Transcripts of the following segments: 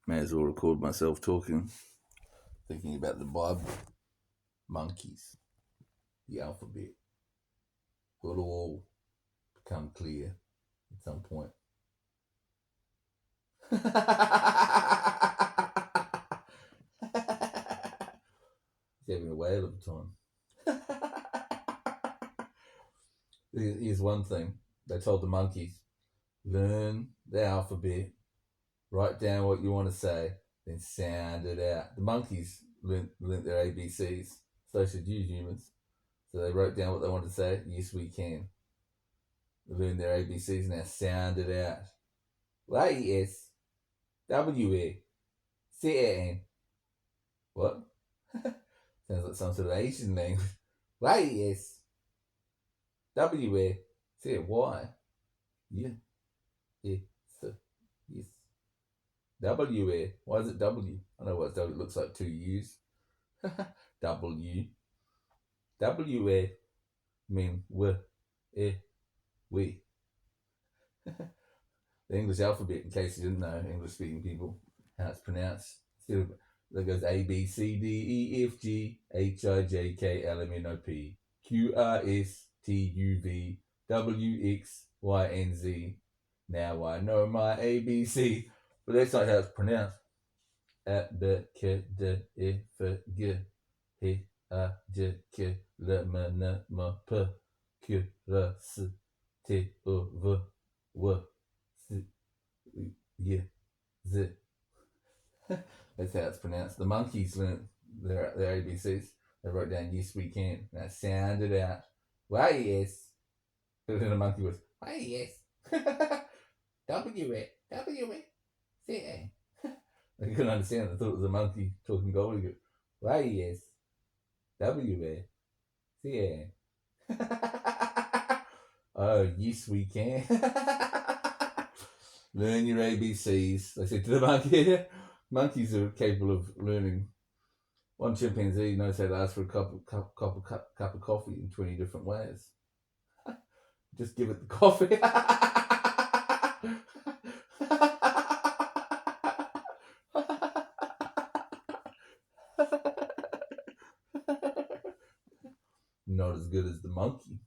May as well record myself talking, thinking about the Bible. Monkeys, the alphabet, will all become clear at some point. He's having a whale of a time. Here's one thing. They told the monkeys, learn the alphabet, write down what you want to say, then sound it out. The monkeys learnt their ABCs. So should you humans. So they wrote down what they wanted to say. Yes, we can. They learned their ABCs, now sound it out. Y-E-S, W-A-C-A-N. What? Sounds like some sort of Asian language. Y-E-S, W-A-C-A-Y. Yeah. Yes. Yes. W-A. Why is it W? I know what W looks like 2 U's. W. W-A mean we. The English alphabet, in case you didn't know, English speaking people, how it's pronounced. There goes A, B, C, D, E, F, G, H, I, J, K, L, M, N, O, P, Q, R, S, T, U, V, W, X, Y, and Z. Now I know my ABC. But that's not how it's pronounced. A, B, K, D, E, F, G, H, I, J, K, L, M, N, M, P, Q, R, S, T, U, V, W, S, Y, Z. That's how it's pronounced. The monkeys learnt their ABCs. They wrote down, yes, we can. Now sound it out. Why, yes. And then the monkey was, why, yes. W-A, W-A, C-A. They couldn't understand. They thought it was a monkey talking gobbledygook. Why, yes. W-A, C-A. Oh, yes, we can. Learn your ABCs. They said to the monkey. Monkeys are capable of learning. One chimpanzee knows how to ask for a cup of coffee in 20 different ways. Just give it the coffee. Not as good as the monkey.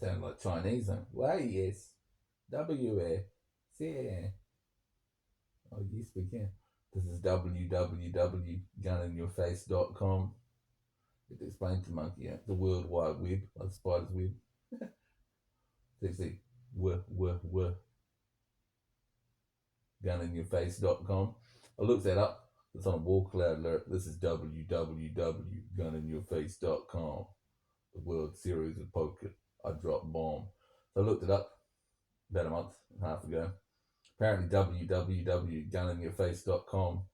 Sound like Chinese, huh? Y-E-S, W-A-C-A-N. Oh, yes, we can. This is www.guninyourface.com. It explained to monkey, yeah, the World Wide Web, like the spider's web. It's actually guninyourface.com. I looked that up. It's on a wall cloud alert. This is www.guninyourface.com. The World Series of Poker. I dropped bomb. So I looked it up about a month and a half ago. Apparently www.guninyourface.com,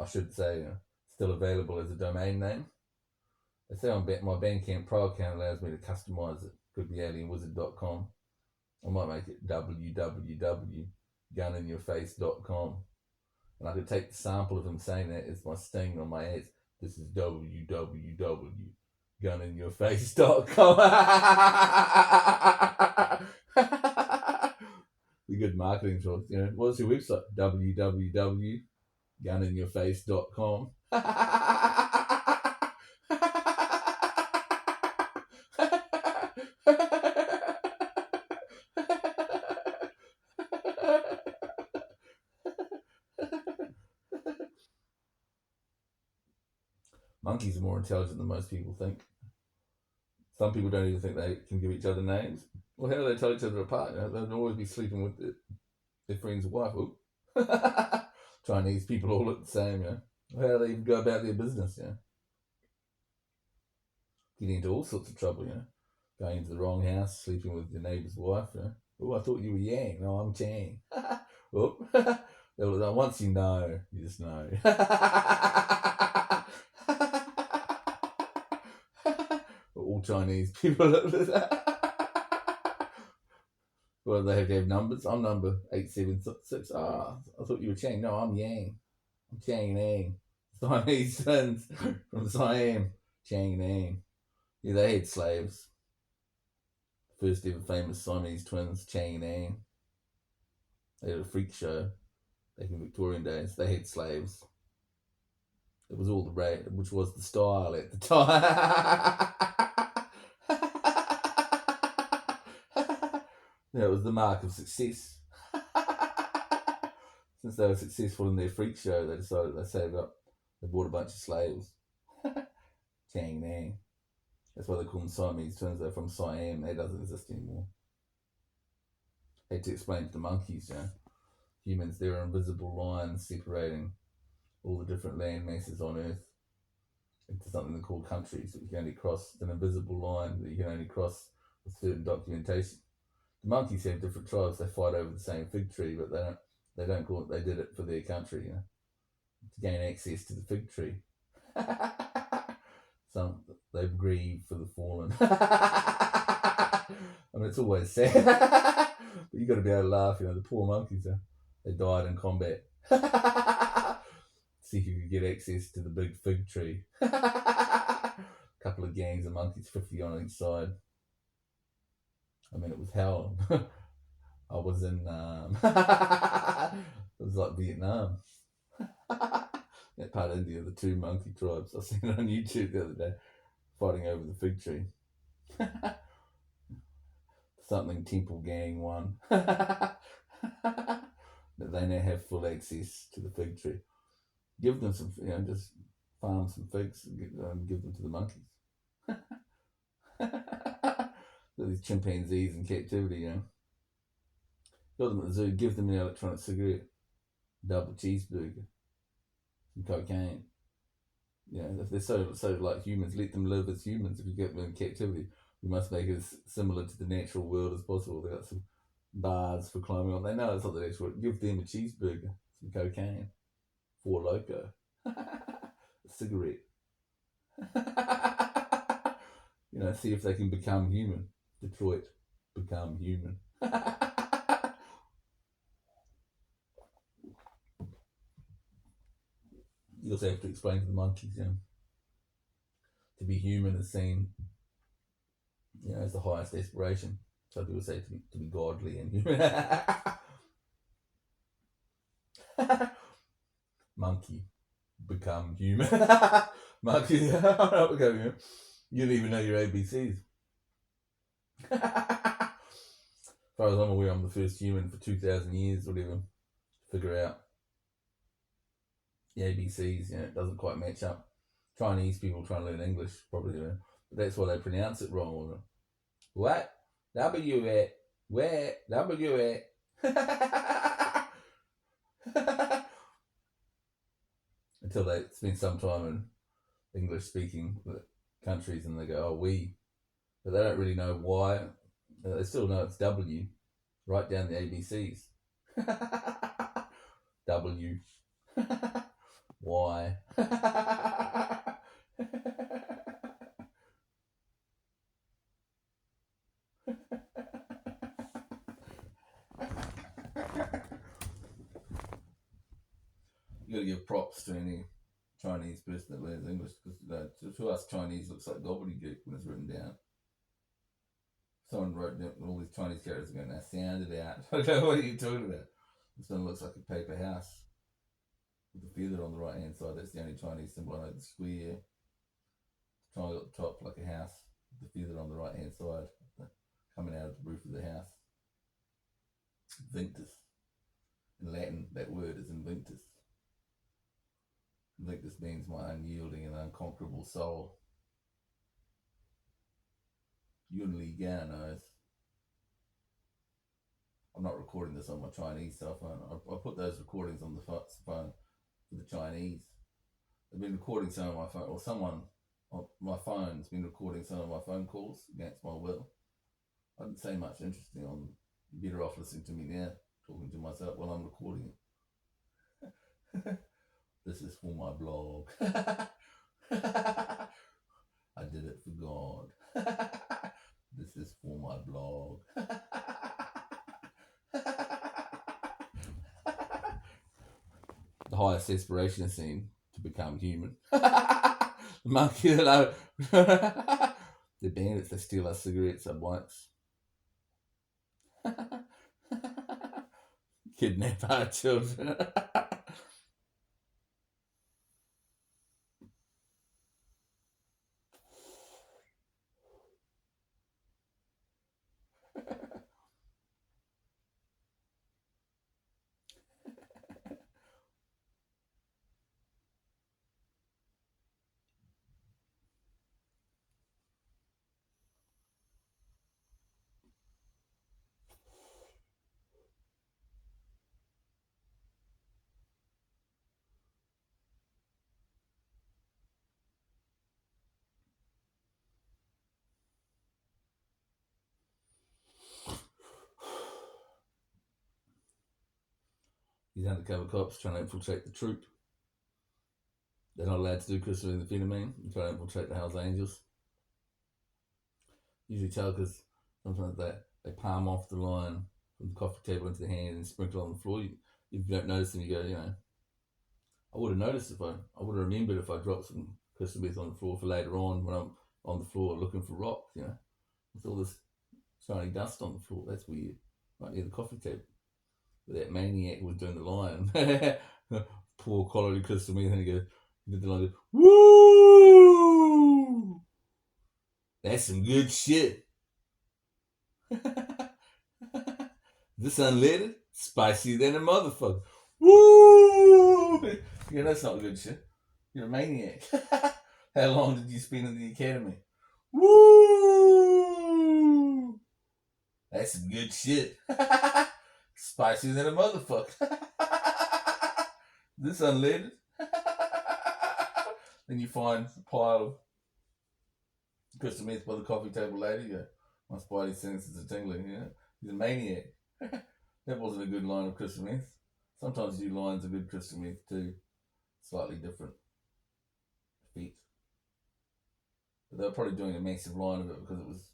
I should say, still available as a domain name. They say on my Bandcamp Pro account allows me to customize it. Could be alienwizard.com. I might make it www.guninyourface.com. And I could take the sample of him saying that as my sting on my ads. This is www.guninyourface.com. The good marketing choice, you know. What's your website? www.guninyourface.com. Monkeys are more intelligent than most people think. Some people don't even think they can give each other names. Well, how do they tell each other apart? You know, they'll always be sleeping with their friend's wife. Chinese people all look the same, you know. How do they even go about their business, you know? Getting into all sorts of trouble, you know. Going into the wrong house, sleeping with your neighbour's wife, you know. Oh, I thought you were Yang. No, I'm Chang. Once you know, you just know. All Chinese people. Well, they have to have numbers. I'm number 876. I thought you were Chang. No, I'm Yang. Chang Siamese twins from Siam. Chang. Yeah, they had slaves. First ever famous Siamese twins, Chang. They had a freak show back in Victorian days. They had slaves. It was all the rate, which was the style at the time. Yeah, it was the mark of success. Since they were successful in their freak show, they decided they saved up. They bought a bunch of slaves. Chang. That's why they call them Siamese twins. They're from Siam. That doesn't exist anymore. Had to explain to the monkeys, humans, there are invisible lines separating all the different land masses on Earth into something they call countries that you can only cross. It's an invisible line that you can only cross with certain documentation. The monkeys have different tribes. They fight over the same fig tree, but they don't call it. They did it for their country, to gain access to the fig tree. Some they grieve for the fallen. I mean, it's always sad, but you got to be able to laugh. The poor monkeys. They died in combat. See if you could get access to the big fig tree. Couple of gangs of monkeys, 50 on each side. I mean, it was hell. I was in. It was like Vietnam. That part of India, the two monkey tribes. I seen it on YouTube the other day, fighting over the fig tree. Something Temple Gang won. That they now have full access to the fig tree. Give them some, just farm some figs and give them to the monkeys. These chimpanzees in captivity, Got them at the zoo, give them an electronic cigarette, double cheeseburger, some cocaine. If they're so like humans, let them live as humans. If you get them in captivity, you must make it as similar to the natural world as possible. They got some bars for climbing on. They know it's not the natural world. Give them a cheeseburger, some cocaine, 4 Loco, a cigarette. See if they can become human. Detroit, become human. You also have to explain to the monkeys, to be human is seen, as the highest aspiration. So people say to be godly and human. Monkey, become human. Monkey, not become human. You don't even know your ABCs. As far as I'm aware, I'm the first human for 2,000 years, whatever, to figure out the ABCs. It doesn't quite match up. Chinese people trying to learn English, probably, but that's why they pronounce it wrong. What? W at? Where? W at? Until they spend some time in English speaking countries and they go, oh, we. But they don't really know why. They still know it's W. Write down the ABCs. W. Y. You got to give props to any Chinese person that learns English, because to us Chinese looks like gobbledygook when it's written down. Someone wrote down all these Chinese characters and going, now sound it out. I don't know what are you talking about. This one looks like a paper house with a feather on the right hand side. That's the only Chinese symbol I know. The square triangle at the top like a house with the feather on the right hand side coming out of the roof of the house. Vinctus. In Latin, that word is invinctus. Invinctus means my unyielding and unconquerable soul. Yunli Ganos. I'm not recording this on my Chinese cell phone. I put those recordings on the phone for the Chinese. They've been recording some of my phone, or someone on my phone's been recording some of my phone calls against my will. I didn't say much interesting on. You're better off listening to me now, talking to myself while I'm recording it. This is for my blog. I did it for God. This is for my blog. The highest aspiration scene to become human. The monkey, the bandits, they steal our cigarettes, our bikes. Kidnap our children. These undercover cops trying to infiltrate the troop. They're not allowed to do Christopher and the Phenomene. They're trying to infiltrate the Hells Angels. Usually tell because sometimes they palm off the line from the coffee table into the hand and sprinkle on the floor. If you don't notice them, you go, I would have noticed I would have remembered if I dropped some crystal meth on the floor for later on when I'm on the floor looking for rocks, with all this shiny dust on the floor. That's weird. Right near the coffee table. But that maniac was doing the line. Poor quality crystal meth, and he did the line, woo! That's some good shit. This unleaded, spicier than a motherfucker. Woo! That's not good shit. You're a maniac. How long did you spend in the academy? Woo! That's some good shit. Spicier than a motherfucker. This unleaded. Then you find a pile of crystal meth by the coffee table later. You go, my spidey senses are tingling. He's a maniac. That wasn't a good line of crystal meth. Sometimes you do lines of good crystal meth too. Slightly different feet. But they were probably doing a massive line of it because it was,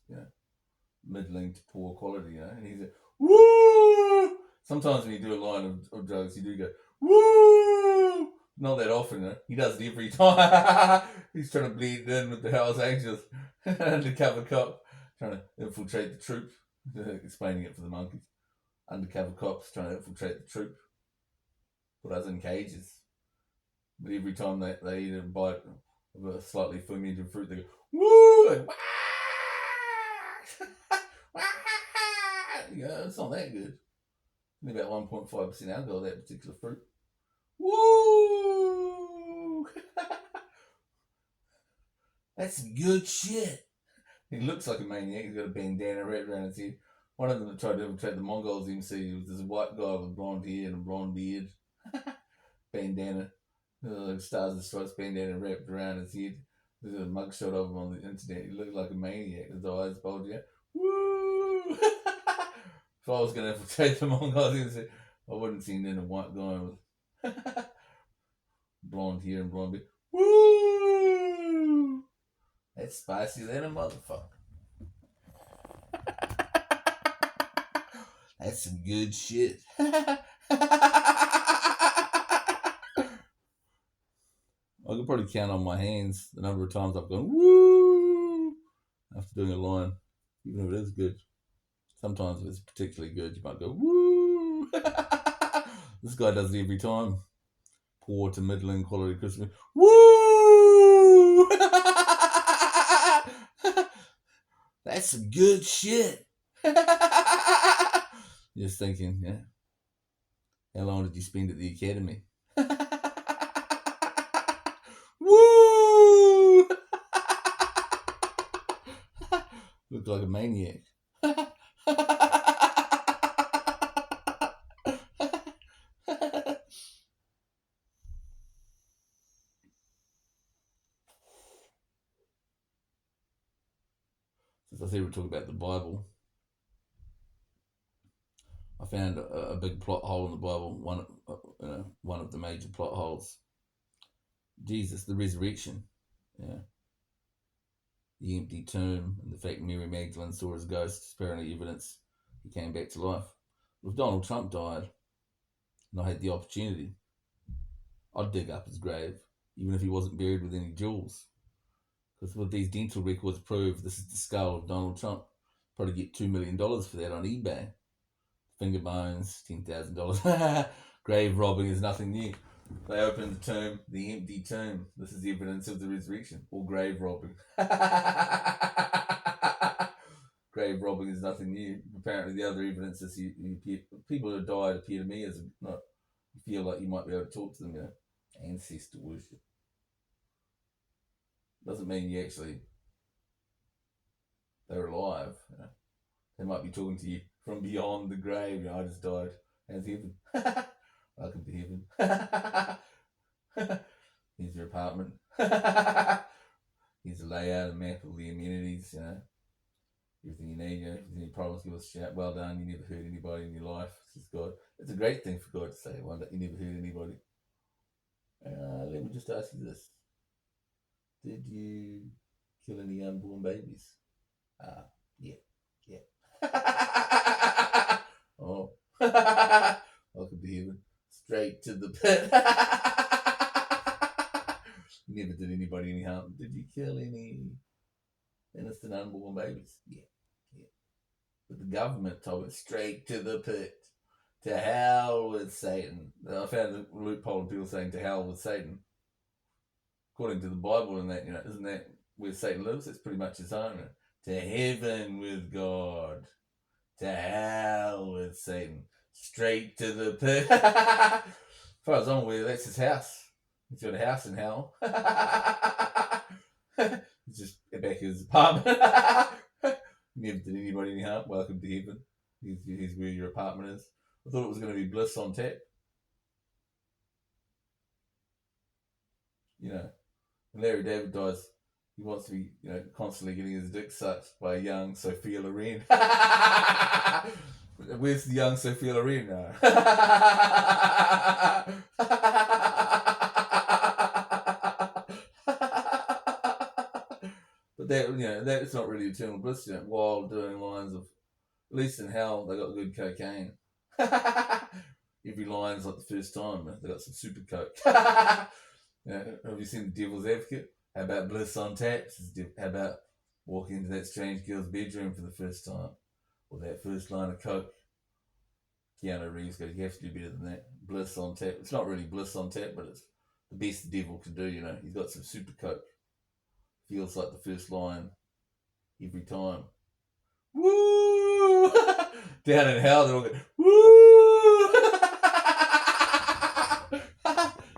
middling to poor quality, And he's like, woo! Sometimes when you do a line of drugs, you do go, woo! Not that often, He does it every time. He's trying to bleed in with the Hells Angels. Undercover cop trying to infiltrate the troop. Explaining it for the monkeys. Undercover cops trying to infiltrate the troop. Put us in cages. But every time they eat a bite of a slightly fermented fruit, they go, woo! And, it's not that good. Only about 1.5% alcohol, that particular fruit. Woo! That's some good shit. He looks like a maniac. He's got a bandana wrapped around his head. One of them that tried to infiltrate the Mongols MC was this white guy with blonde hair and a blonde beard. Bandana. Stars and Stripes bandana wrapped around his head. There's a mugshot of him on the internet. He looked like a maniac. His eyes bulging out. Woo! If I was going to infiltrate the Mongols, I wouldn't send in a white guy with blonde hair and blonde beard. Woo! That's spicier than a motherfucker. That's some good shit. I could probably count on my hands the number of times I've gone woo after doing a line, even if it is good. Sometimes if it's particularly good, you might go woo. This guy does it every time. Poor to middling quality Christmas. Woo! That's some good shit. Just thinking, how long did you spend at the academy? Woo! Look like a maniac. Since I said we're talking about the Bible, I found a big plot hole in the Bible. One of the major plot holes. Jesus, the resurrection. The empty tomb and the fact Mary Magdalene saw his ghost is apparently evidence he came back to life. If Donald Trump died and I had the opportunity I'd dig up his grave, even if he wasn't buried with any jewels. Because what these dental records prove, this is the skull of Donald Trump. Probably get $2 million for that on eBay. Finger bones, $10,000. Grave robbing is nothing new. They opened the tomb, the empty tomb. This is evidence of the resurrection. Or grave robbing. Grave robbing is nothing new. Apparently, the other evidence is people who died appear to me as not. You feel like you might be able to talk to them. Ancestor worship doesn't mean you actually they're alive. They might be talking to you from beyond the grave. I just died. How's heaven? Welcome to heaven. Here's your apartment. Here's a layout, a map, all the amenities, everything you need. If there's any problems, give us a shout. Well done, you never hurt anybody in your life. This is God. It's a great thing for God to say, one that you never hurt anybody. Let me just ask you this. Did you kill any unborn babies? Yeah. Oh. Welcome to heaven. Straight to the pit. You never did anybody any harm. Did you kill any innocent unborn babies? Yeah. But the government told us straight to the pit. To hell with Satan. I found a loophole of people saying to hell with Satan. According to the Bible and that, isn't that where Satan lives? It's pretty much his home. To heaven with God. To hell with Satan. Straight to the pit. As far as I'm aware, that's his house. He's got a house in hell. He's just back in his apartment. Never did anybody any harm. Welcome to heaven. Here's where your apartment is. I thought it was going to be bliss on tap. When Larry David dies, he wants to be, constantly getting his dick sucked by a young Sophia Loren. Where's the young Sophia Loren now? But that's not really eternal bliss, while doing lines of, at least in hell, they got good cocaine. Every line's like the first time, they got some super coke. Have you seen The Devil's Advocate? How about bliss on taps? How about walking into that strange girl's bedroom for the first time? Or that first line of coke? Keanu Reeves goes, you have to do better than that. Bliss on tap. It's not really bliss on tap, but it's the best the devil can do, He's got some super coke. Feels like the first line every time. Woo! Down in hell, they're all going, woo!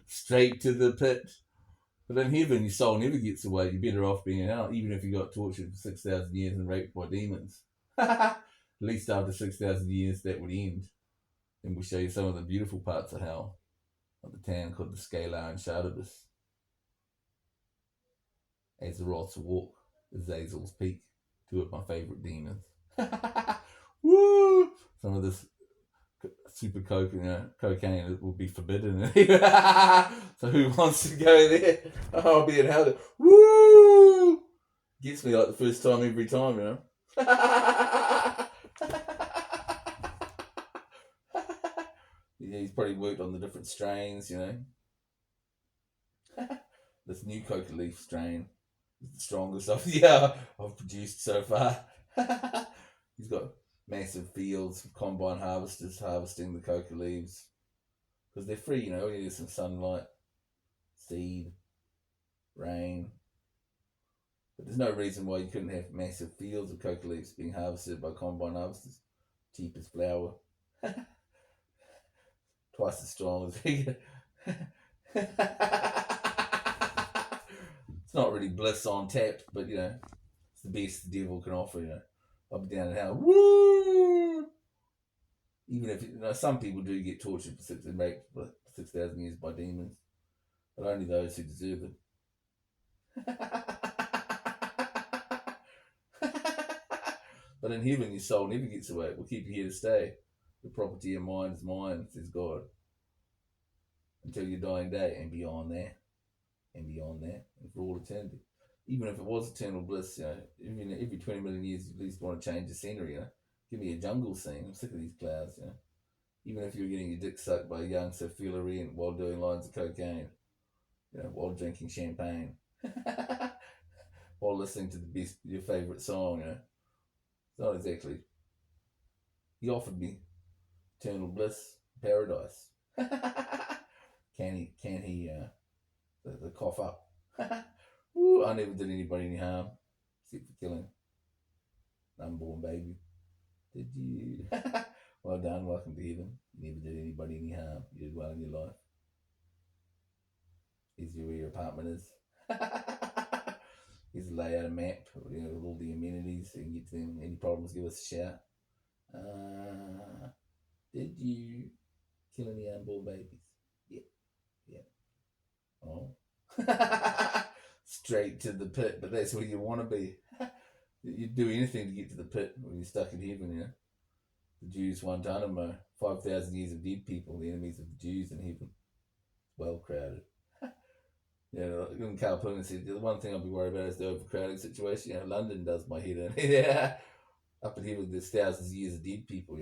Straight to the pit. But in heaven, your soul never gets away. You're better off being out, even if you got tortured for 6,000 years and raped by demons. At least after 6,000 years, that would end. And we'll show you some of the beautiful parts of hell. Like the town called the Kalia and Shardabis. Azeroth's Walk, Azazel's Peak. Two of my favourite demons. Woo! Some of this super coke and cocaine will be forbidden. So who wants to go there? Oh, I'll be in hell. Woo! Gets me like the first time every time, He's probably worked on the different strains, This new coca leaf strain is the strongest I've produced so far. He's got massive fields of combine harvesters harvesting the coca leaves because they're free, all you need is some sunlight, seed, rain. But there's no reason why you couldn't have massive fields of coca leaves being harvested by combine harvesters. Cheap as flour. Twice as strong as regular. It's not really bliss on tap, but it's the best the devil can offer, I'll be down in hell. Woo! Even if some people do get tortured for 6,000 years by demons, but only those who deserve it. But in heaven, your soul never gets away. It will keep you here to stay. The property of mind is mine, says God, until your dying day, and beyond that, and for all eternity. Even if it was eternal bliss, every 20 million years, you at least want to change the scenery, Give me a jungle scene. I'm sick of these clouds, Even if you're getting your dick sucked by a young Sophia while doing lines of cocaine, while drinking champagne, while listening to your favorite song, it's not exactly. He offered me eternal bliss, paradise. Can he, the cough up? Ooh, I never did anybody any harm, except for killing an unborn baby. Did you? Well done, welcome to heaven. You never did anybody any harm. You did well in your life. Here's where your apartment is. Here's a layout, a map, with all the amenities. So you can get to them. Any problems, give us a shout. Did you kill any unborn babies? Yeah. Oh. Straight to the pit, but that's where you want to be. You'd do anything to get to the pit when you're stuck in heaven, The Jews, Guantanamo, 5,000 years of dead people, the enemies of the Jews in heaven. Well crowded. Carl Pullen said, the one thing I'll be worried about is the overcrowding situation. London does my head in. Up in heaven, there's thousands of years of dead people,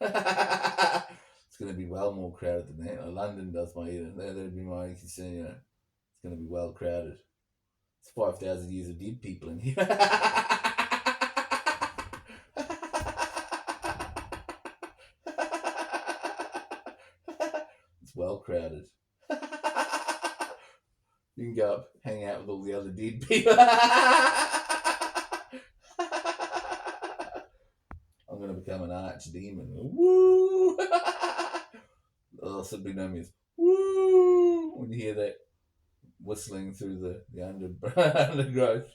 It's going to be well more crowded than that. London does my head in. That'd be my only concern, It's going to be well crowded. It's 5,000 years of dead people in here. It's well crowded. You can go up, hang out with all the other dead people. I'm going to become an archdemon. Woo! Also be known as woo! When you hear that whistling through the undergrowth,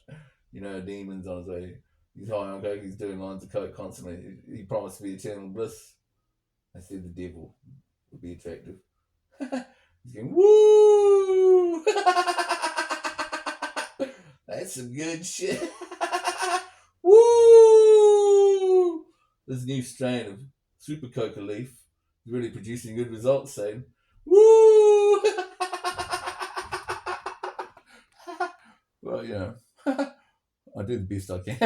demon's on his way. He's high on coke, he's doing lines of coke constantly. He promised to be eternal bliss. I said the devil would be attractive. He's going, woo! That's some good shit. Woo! This new strain of super coca leaf is really producing good results, saying, woo! Well, I do the best I can.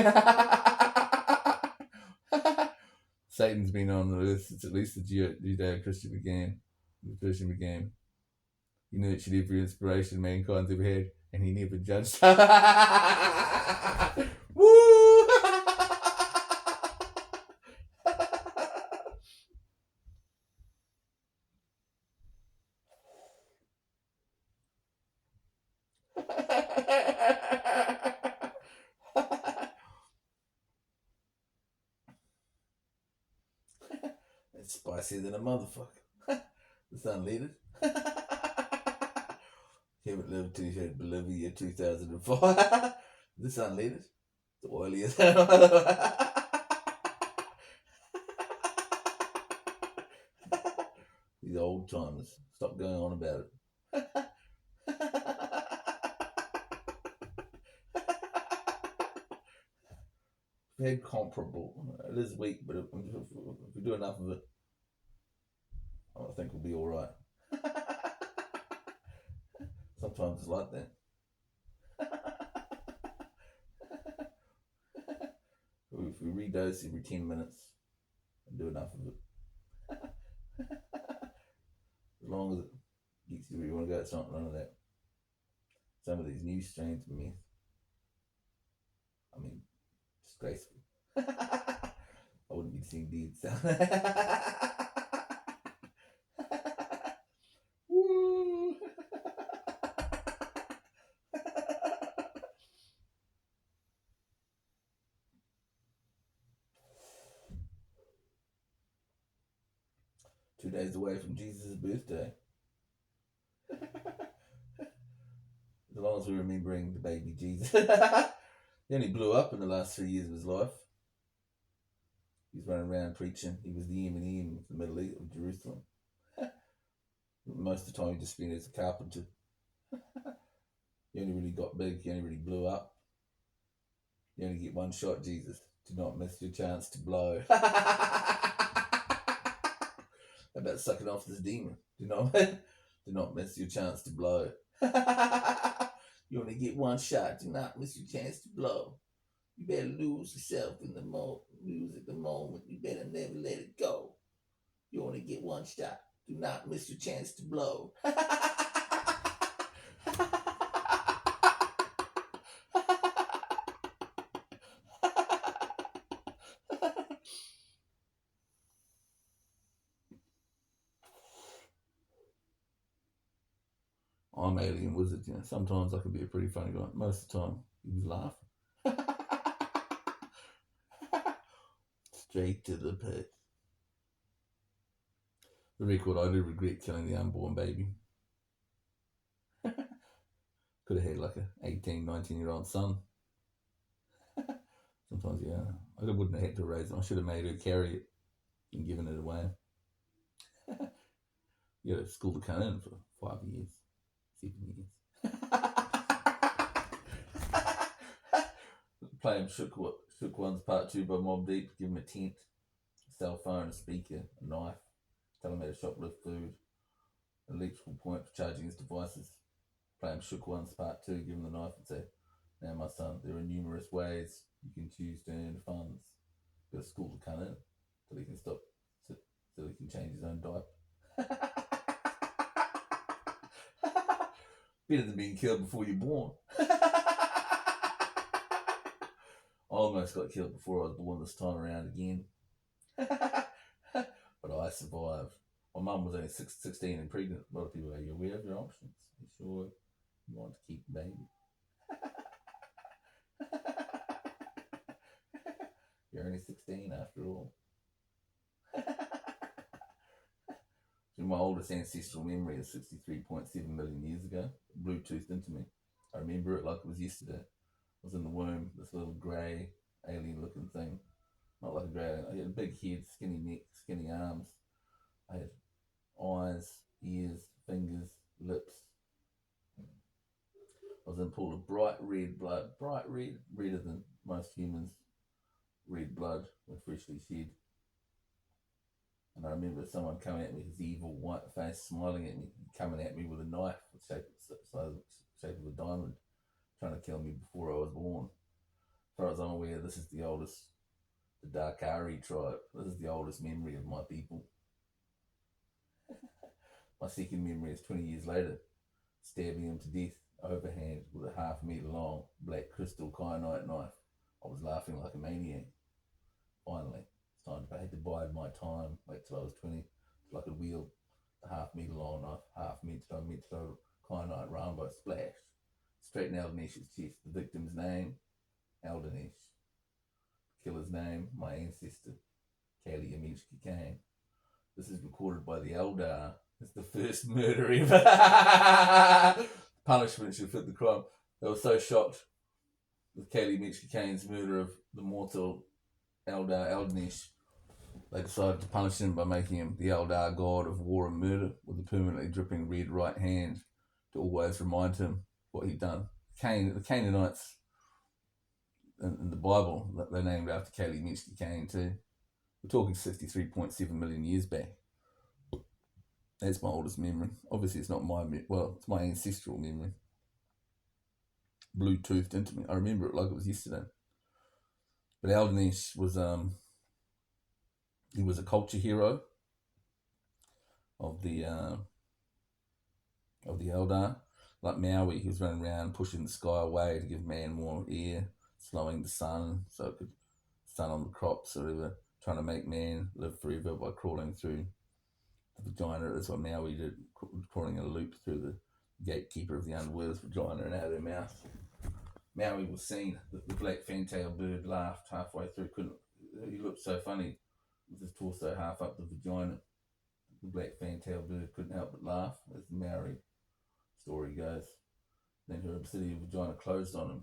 Satan's been on the earth since at least the Judeo-Christian version began. He nurtured every inspiration mankind's ever had, and he never judged. Woo! It's spicier than a motherfucker. It's unleaded. Haven't lived till you had Bolivia 2004. This unleaded. It's oily as hell. These old timers. Stop going on about it. Very comparable. It is weak, but if we do enough of it, I think we'll be alright. Sometimes it's like that. If we redose every 10 minutes and do enough of it, as long as it gets you where you want to go, it's not none of that. Some of these new strains of meth, disgraceful. I wouldn't be seeing dead sound. Woo! 2 days away from Jesus' birthday. As long as we're remembering the baby Jesus. He only blew up in the last 3 years of his life. He's running around preaching. He was the M&M of the Middle East, of Jerusalem. Most of the time he just spent as a carpenter. He only really got big. He only really blew up. You only get one shot, Jesus. Do not miss your chance to blow. About sucking off this demon. Do not miss your chance to blow. You only get one shot. Do not miss your chance to blow. You better lose yourself in the moment. Lose at the moment. You better never let it go. You only get one shot. Do not miss your chance to blow. I'm Alien Wizard, you know. Sometimes I could be a pretty funny guy. Most of the time, he was laughing. Straight to the pit. The record, I do regret killing the unborn baby. Could have had like a 18, 19-year-old son. Sometimes, yeah. I wouldn't have had to raise him. I should have made her carry it and given it away. You got to school to Khaine for 5 years, 7 years. Play him Shook Ones Part 2 by Mob Deep. Give him a tent, a cell phone, a speaker, a knife. Tell him how to shoplift food, an electrical point for charging his devices. Play him Shook Ones Part 2. Give him the knife and say, "Now, my son, there are numerous ways you can choose to earn funds. Go to school to Khaine till he can stop, so he can change his own diaper." Better than being killed before you're born. I almost got killed before I was born this time around again. But I survived. My mum was only 16 and pregnant. A lot of people go, "You're aware of your options? You sure you want to keep the baby?" You're only 16 after all. So my oldest ancestral memory is 63.7 million years ago. Bluetoothed into me. I remember it like it was yesterday. I was in the womb, this little grey, alien-looking thing. Not like a grey alien. I had a big head, skinny neck, skinny arms. I had eyes, ears, fingers, lips. I was in a pool of bright red blood. Bright red, redder than most humans' red blood when freshly shed. And I remember someone coming at me, his evil white face, smiling at me, coming at me with a knife, the shape of a diamond, trying to kill me before I was born. As far as I'm aware, this is the Darkari tribe. This is the oldest memory of my people. My second memory is 20 years later, stabbing him to death overhand with a 1/2 metre long black crystal kyanite knife. I was laughing like a maniac. Finally, it's time to pay to bide my time. Wait till I was 20, till I could wield the 1/2 metre long knife, 1/2 metre kyanite rainbow splash. Straight in Eldanesh's chest. The victim's name, Eldanesh. Killer's name, my ancestor, Kalia Khaine. This is recorded by the Eldar. It's the first murder ever. Punishment should fit the crime. They were so shocked with Kalia Khaine's murder of the mortal Eldar Eldanesh, they decided to punish him by making him the Eldar god of war and murder with a permanently dripping red right hand to always remind him what he'd done. The Canaanites in the Bible, they're named after Kalia Khaine too. We're talking 63.7 million years back. That's my oldest memory. Obviously, it's not it's my ancestral memory. Bluetoothed into me. I remember it like it was yesterday. But Eldanesh was he was a culture hero of the Eldar. Like Maui, he was running around pushing the sky away to give man more air, slowing the sun so it could sun on the crops or whatever, trying to make man live forever by crawling through the vagina. That's what Maui did, crawling in a loop through the gatekeeper of the underworld's vagina and out of their mouth. Maui was seen. The black fantail bird laughed halfway through. He looked so funny with his torso half up the vagina. The black fantail bird couldn't help but laugh, as the Maori story goes. Then her obsidian vagina closed on him,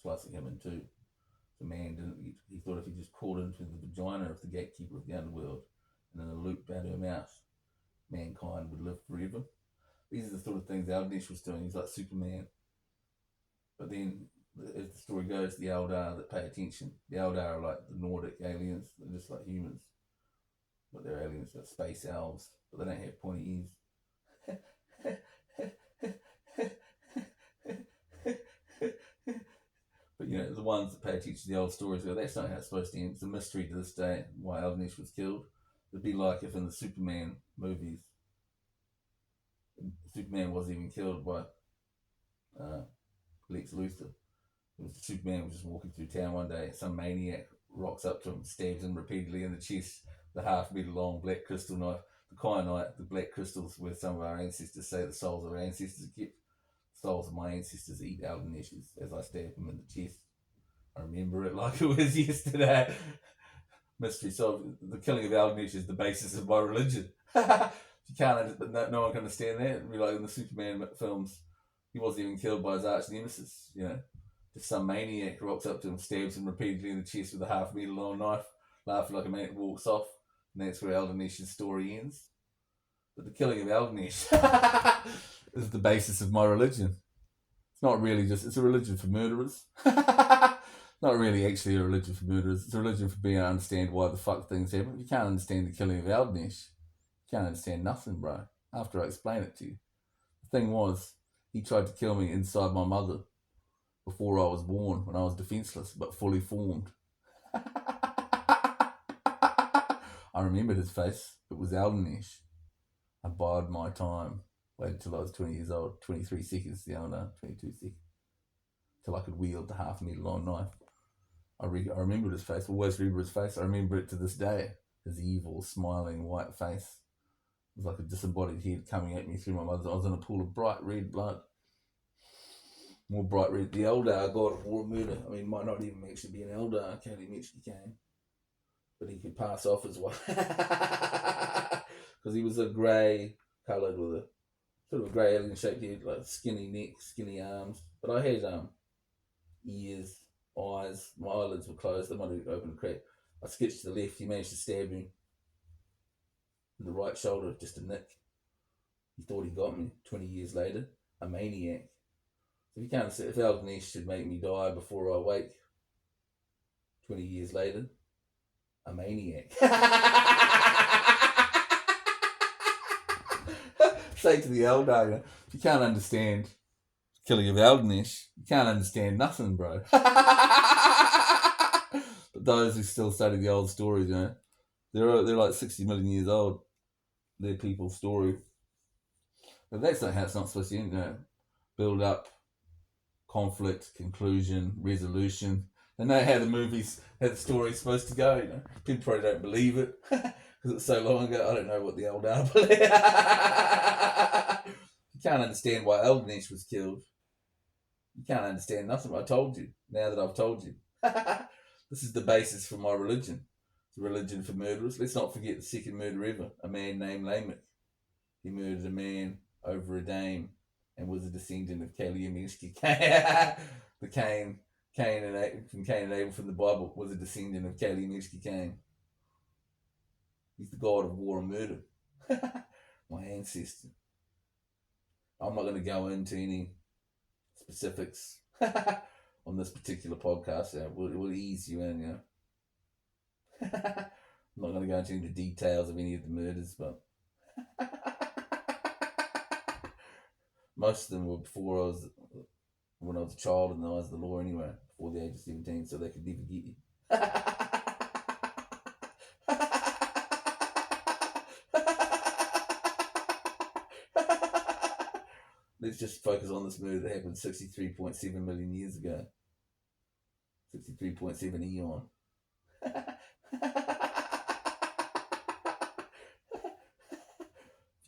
slicing him in two. The man didn't. He thought if he just crawled into the vagina of the gatekeeper of the underworld and in a loop out her mouth, mankind would live forever. These are the sort of things Eldanesh was doing. He's like Superman. But then, as the story goes, the Eldar that pay attention, the Eldar are like the Nordic aliens. They're just like humans. But they're aliens, they're space elves. But they don't have pointy ears. But the ones that pay attention to the old stories go, that's not how it's supposed to end. It's a mystery to this day why Eldanesh was killed. It'd be like if in the Superman movies, Superman wasn't even killed by Lex Luthor. Superman was just walking through town one day. Some maniac rocks up to him, stabs him repeatedly in the chest. The half-meter long black crystal knife. The kyanite, the black crystals where some of our ancestors say the souls of our ancestors are kept. Souls of my ancestors eat Eldaneshes as I stab him in the chest. I remember it like it was yesterday. Mystery solved. The killing of Eldanesh is the basis of my religion. You can't, no one can understand that. Like in the Superman films, he wasn't even killed by his arch nemesis. Just some maniac rocks up to him, stabs him repeatedly in the chest with a half-meter long knife, laughing like a man, walks off, and that's where Eldanesh's story ends. But the killing of Eldanesh is the basis of my religion. It's not really it's a religion for murderers. Not really actually a religion for murderers. It's a religion for being able to understand why the fuck things happen. If you can't understand the killing of Eldanesh, you can't understand nothing, bro. After I explain it to you. The thing was, he tried to kill me inside my mother before I was born, when I was defenseless but fully formed. I remembered his face. It was Eldanesh. I bided my time. Waited till I was 20 years old. 23 seconds, 22 seconds. Till I could wield the half-meter long knife. I remembered his face. Always remember his face. I remember it to this day. His evil, smiling, white face. It was like a disembodied head coming at me through my mother's. I was in a pool of bright red blood. More bright red. The Eldar, god of war and murder. I mean, might not even actually be an Eldar. Kalia came. But he could pass off as one. Because he was a grey coloured with a sort of a grey alien shaped head, like skinny neck, skinny arms. But I had ears, eyes, my eyelids were closed, they might have opened a crack. I sketched to the left, he managed to stab me in the right shoulder, just a nick. He thought he got me 20 years later, a maniac. So if you can't say, if Eldanesh should make me die before I wake 20 years later, a maniac. Say to the Eldar, if you can't understand killing of Eldanesh, you can't understand nothing, bro. But those who still study the old stories, they're like 60 million years old. They're people's story. But that's not how it's not supposed to end, Build up, conflict, conclusion, resolution. They know how the story's supposed to go, People probably don't believe it. Because it's so long ago, I don't know what the Eldar believe. You can't understand why Eldanesh was killed. You can't understand nothing. I told you. Now that I've told you. This is the basis for my religion. It's a religion for murderers. Let's not forget the second murder ever. A man named Lamech. He murdered a man over a dame and was a descendant of Kalia. The Khaine and Abel from the Bible was a descendant of Kalia Khaine. He's the god of war and murder. My ancestor. I'm not going to go into any specifics on this particular podcast. We'll ease you in, I'm not going to go into any of the details of any of the murders, but most of them were when I was a child in the eyes of the law anyway, before the age of 17, so they could never get you. Let's just focus on this murder that happened 63.7 million years ago. 63.7 eon. You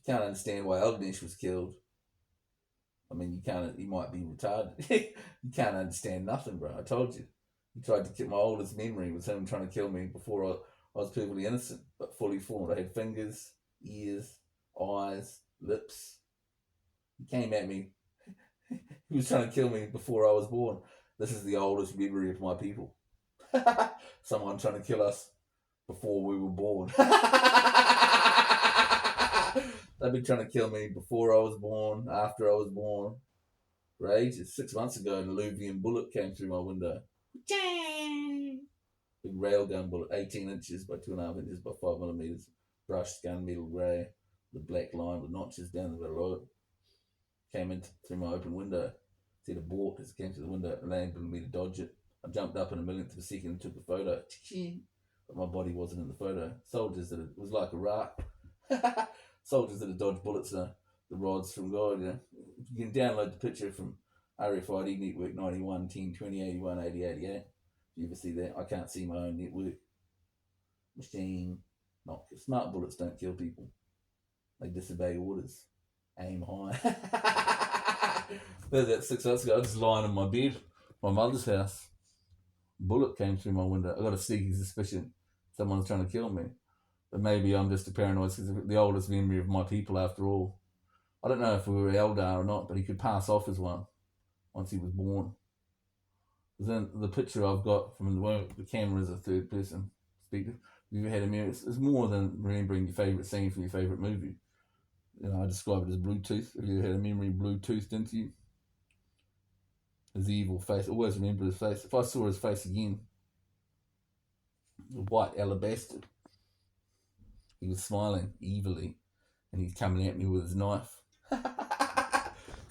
can't understand why Eldanesh was killed. I mean, you might be retarded. You can't understand nothing, bro. I told you. He tried to kill my oldest memory was him trying to kill me before I was perfectly innocent, but fully formed. I had fingers, ears, eyes, lips. He came at me. He was trying to kill me before I was born. This is the oldest memory of my people. Someone trying to kill us before we were born. They've been trying to kill me before I was born, after I was born. For ages. 6 months ago, an Illuvian bullet came through my window. Big railgun bullet, 18 inches by 2.5 inches by 5 millimeters. Brushed gunmetal grey, the black line with notches down the middle of it. Came in through my open window. Said abort as it came to the window, enabled me to dodge it. I jumped up in a millionth of a second and took a photo. but my body wasn't in the photo. Soldiers that it was like Iraq. Soldiers that had dodged bullets, the rods from God. You can download the picture from RFID Network 91, 10, 20, 81, 80, 88. If you ever see that, I can't see my own network. Machine. Not smart bullets don't kill people. They disobey orders. Aim high. That 6 months ago, I was lying in my bed, my mother's house. Bullet came through my window. I got a sneaky suspicion someone's trying to kill me. But maybe I'm just a paranoid because the oldest memory of my people after all. I don't know if we were Eldar or not, but he could pass off as one once he was born. Then the picture I've got from the camera is a third person speaker. Have you ever had a mirror? It's more than remembering your favourite scene from your favourite movie. I describe it as Bluetooth. Have you ever had a memory Bluetoothed into you? His evil face. Always remember his face. If I saw his face again, the white alabaster, he was smiling evilly, and he's coming at me with his knife.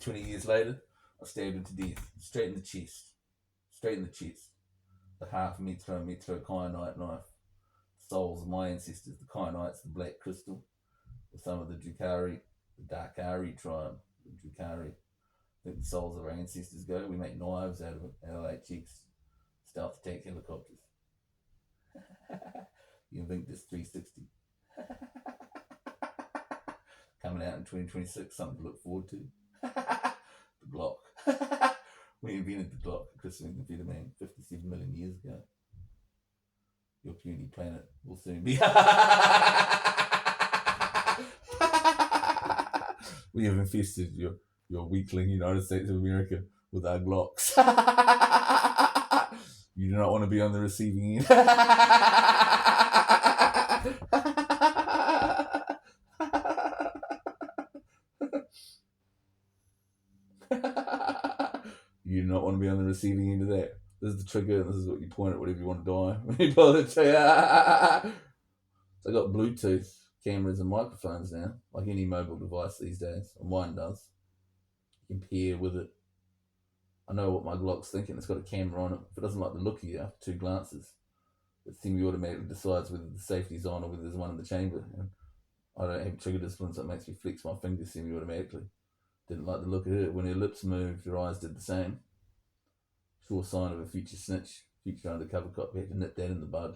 20 years later, I stabbed him to death, straight in the chest. The half metro Khaine knife. The souls of my ancestors, the Khainites, the black crystal, with some of the Drukari, the Darkari tribe, the Drukari. I think the souls of our ancestors go. We make knives out of it, LHX, stealth attack helicopters. You think this 360. Coming out in 2026, something to look forward to. The Glock. We invented the Glock, christening the Vietnam 57 million years ago. Your puny planet will soon be. We have infested your weakling United States of America with our Glocks. You do not want to be on the receiving end. You do not want to be on the receiving end of that. This is the trigger, and this is what you point at whenever you want to die. When you pull the trigger. So I got Bluetooth cameras and microphones now, like any mobile device these days. Or mine does. You can pair with it. I know what my Glock's thinking. It's got a camera on it. If it doesn't like the look of you after 2 glances, the thing automatically decides whether the safety's on or whether there's one in the chamber. And I don't have trigger discipline, so it makes me flex my fingers semi-automatically. Didn't like the look of her. When her lips moved, her eyes did the same. Sure sign of a future snitch, future undercover cop. We had to nip that in the bud.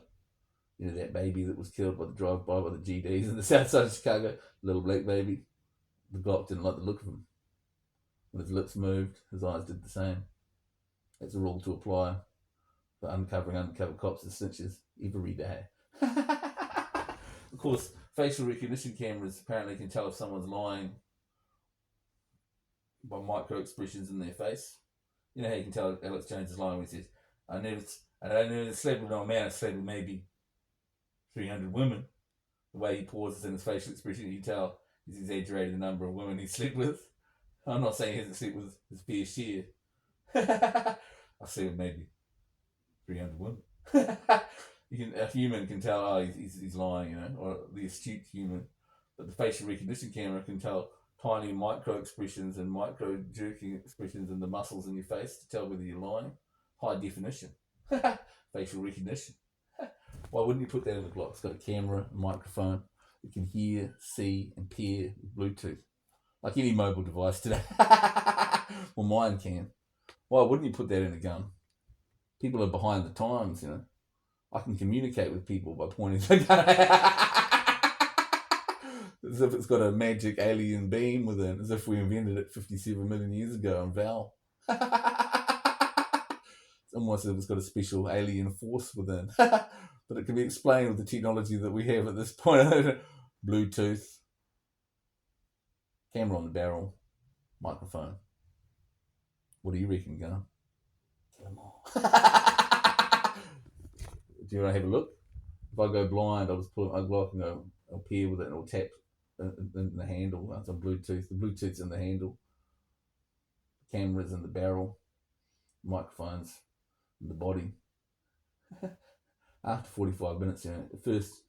You know, that baby that was killed by the drive-by by the GDs in the south side of Chicago, little black baby. The Glock didn't like the look of him. When his lips moved, his eyes did the same. That's a rule to apply for uncovering undercover cops and snitches every day. Of course, facial recognition cameras apparently can tell if someone's lying by micro expressions in their face. You know how you can tell Alex Jones is lying when he says, I never slept with no man, I slept with maybe 300 women. The way he pauses in his facial expression, you tell he's exaggerated the number of women he slept with. I'm not saying he hasn't slept with his fair share. I slept with maybe 300 women. A human can tell, he's lying, or the astute human. But the facial recognition camera can tell tiny micro expressions and micro jerking expressions in the muscles in your face to tell whether you're lying. High definition. Facial recognition. Why wouldn't you put that in the Glock? It's got a camera, a microphone. You can hear, see, and pair with Bluetooth. Like any mobile device today. Well, mine can. Why wouldn't you put that in a gun? People are behind the times, I can communicate with people by pointing the gun. As if it's got a magic alien beam within, as if we invented it 57 million years ago on Val. It's almost as if it's got a special alien force within. But it can be explained with the technology that we have at this point. Bluetooth, camera on the barrel, microphone. What do you reckon, Gunnar? Kill them all. Do you want to have a look? If I go blind, I'll just pull my Glock and I'll pair with it and it'll tap in the handle. That's on Bluetooth. The Bluetooth's in the handle. The camera's in the barrel. Microphones in the body. After 45 minutes, at first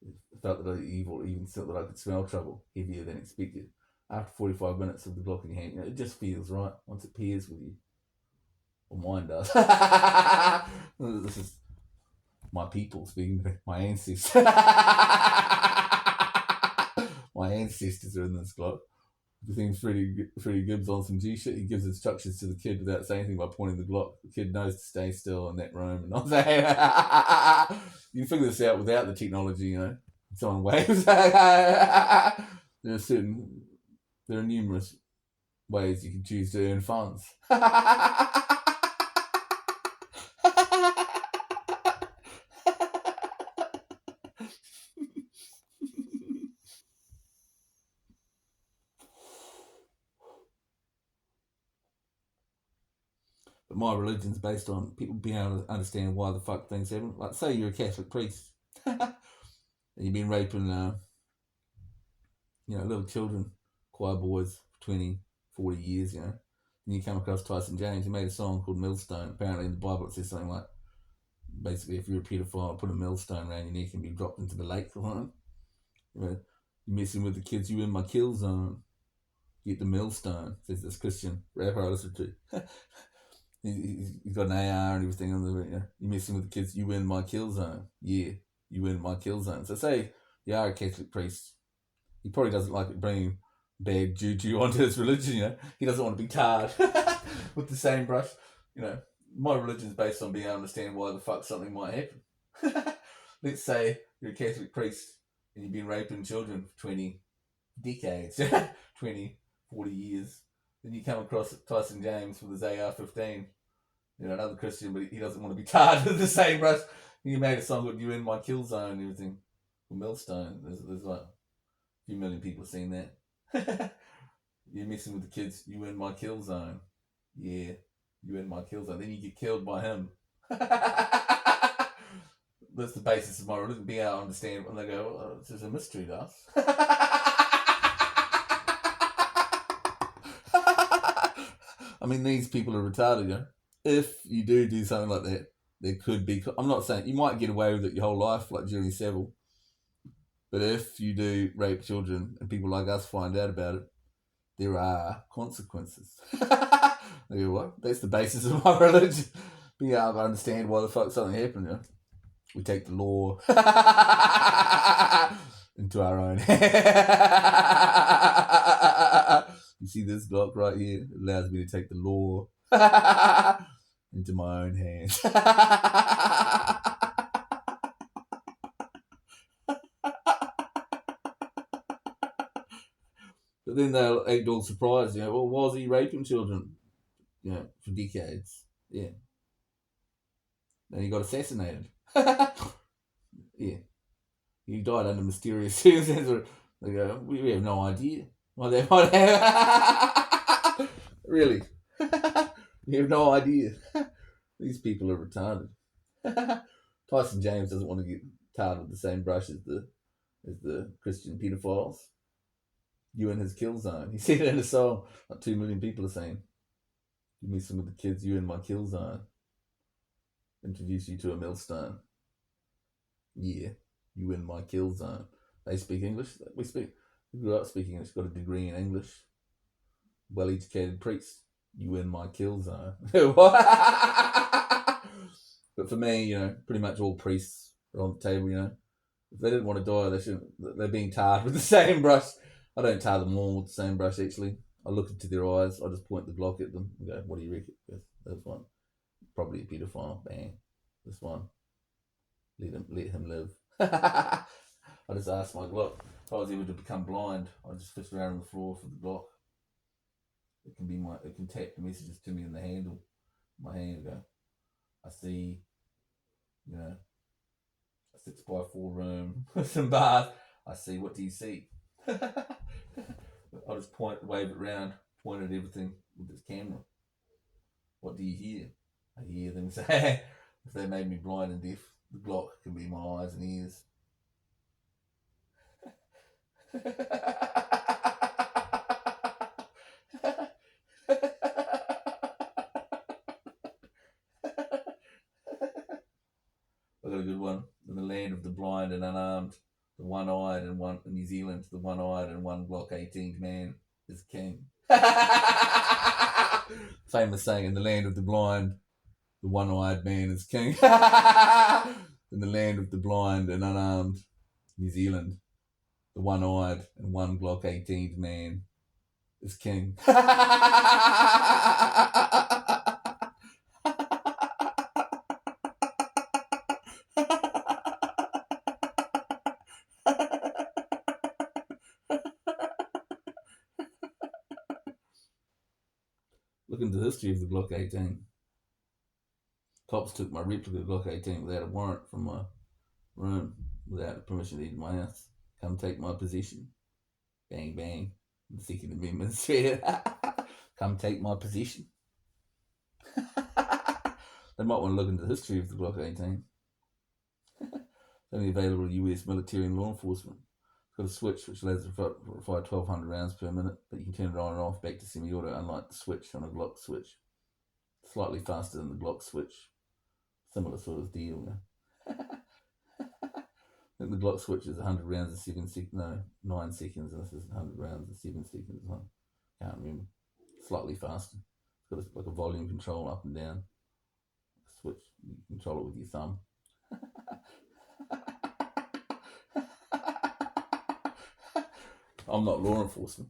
I felt that I even felt that I could smell trouble, heavier than expected. After 45 minutes of the Glock in your hand, it just feels right once it pairs with you. Well, mine does. This is my people, speaking of my ancestors. My ancestors are in this Glock. The thing's Freddie Gibbs on some G shit. He gives instructions to the kid without saying anything by pointing the Glock. The kid knows to stay still in that room. And I'm saying, you can figure this out without the technology, you know. Someone waves. There are numerous ways you can choose to earn funds. But my religion's based on people being able to understand why the fuck things happen. Like, say you're a Catholic priest and you've been raping, little children, choir boys, for 20, 40 years, you know. And you come across Tyson James. He made a song called Millstone. Apparently in the Bible it says something like, basically, if you're a paedophile, put a millstone around your neck and be dropped into the lake or something. You know, you're messing with the kids, you in my kill zone. Get the millstone, says this Christian rapper I listen to. He's got an AR and everything on the, you know, you're messing with the kids, you in my kill zone. Yeah, you in my kill zone. So say you are a Catholic priest, he probably doesn't like it bringing bad juju onto his religion, you know. He doesn't want to be tarred with the same brush. You know, my religion is based on being able to understand why the fuck something might happen. Let's say you're a Catholic priest and you've been raping children for 20 decades, 20, 40 years. Then you come across Tyson James with his AR-15, you know, another Christian, but he doesn't want to be tarred with the same brush. He made a song called You In My Kill Zone and everything. With Millstone. There's like a few million people have seen that. You're messing with the kids, you in my kill zone. Yeah, you in my kill zone. Then you get killed by him. That's the basis of my religion, being able to understand when they go, well, it's just a mystery to us. I mean, these people are retarded, you know. If you do something like that, there could be, I'm not saying, you might get away with it your whole life, like Julie Savile. But if you do rape children and people like us find out about it, there are consequences. You know what? That's the basis of my religion. Being able to understand why the fuck something happened, you know. We take the law into our own hands. You see this Glock right here? It allows me to take the law into my own hands. But then they'll act all surprised, you know, well, why was he raping children, you know, for decades? Yeah. Then he got assassinated. Yeah. He died under mysterious circumstances. They go, we have no idea why they might have. Really? We have no idea. These people are retarded. Tyson James doesn't want to get tarred with the same brush as the Christian pedophiles. You in his kill zone. He said it in a song. Like 2 million people are saying, "Give me some of the kids. You in my kill zone. Introduce you to a millstone. Yeah, you in my kill zone." They speak English. We grew up speaking English. Got a degree in English. Well-educated priest. You in my kill zone. But for me, you know, pretty much all priests are on the table. You know, if they didn't want to die, they shouldn't. They're being tarred with the same brush. I don't tar them all with the same brush, actually. I look into their eyes. I just point the Glock at them and go, what do you reckon? This one. Probably a pedophile. Bang. This one. Let him live. I just asked my Glock. If I was able to become blind, I'd just fish around on the floor for the Glock. It can tap the messages to me in the handle. My hand go, I see, you know, a 6x4 room with some bars. I see, what do you see? I'll just wave it around, point at everything with this camera. What do you hear? I hear them say, if they made me blind and deaf, the Glock can be my eyes and ears. I got a good one. In the land of the blind and unarmed, the one-eyed and one in New Zealand, the one-eyed and one Glock 18 man is king. Famous saying, in the land of the blind, the one-eyed man is king. in the land of the blind and unarmed, New Zealand, the one-eyed and one Glock 18 man is king. Look into the history of the Glock 18. Cops took my replica Glock 18 without a warrant from my room, without permission to enter my house. Come take my position. Bang, bang. The Second Amendment said, come take my position. They might want to look into the history of the Glock 18. It's only available to US military and law enforcement. It's got a switch which allows it to fire 1,200 rounds per minute, but you can turn it on and off back to semi-auto, unlike the switch on a Glock switch. Slightly faster than the Glock switch. Similar sort of deal. I think the Glock switch is 100 rounds in 9 seconds, and this is 100 rounds in 7 seconds. I can't remember. Slightly faster. It's got like a volume control up and down. Switch, you control it with your thumb. I'm not law enforcement.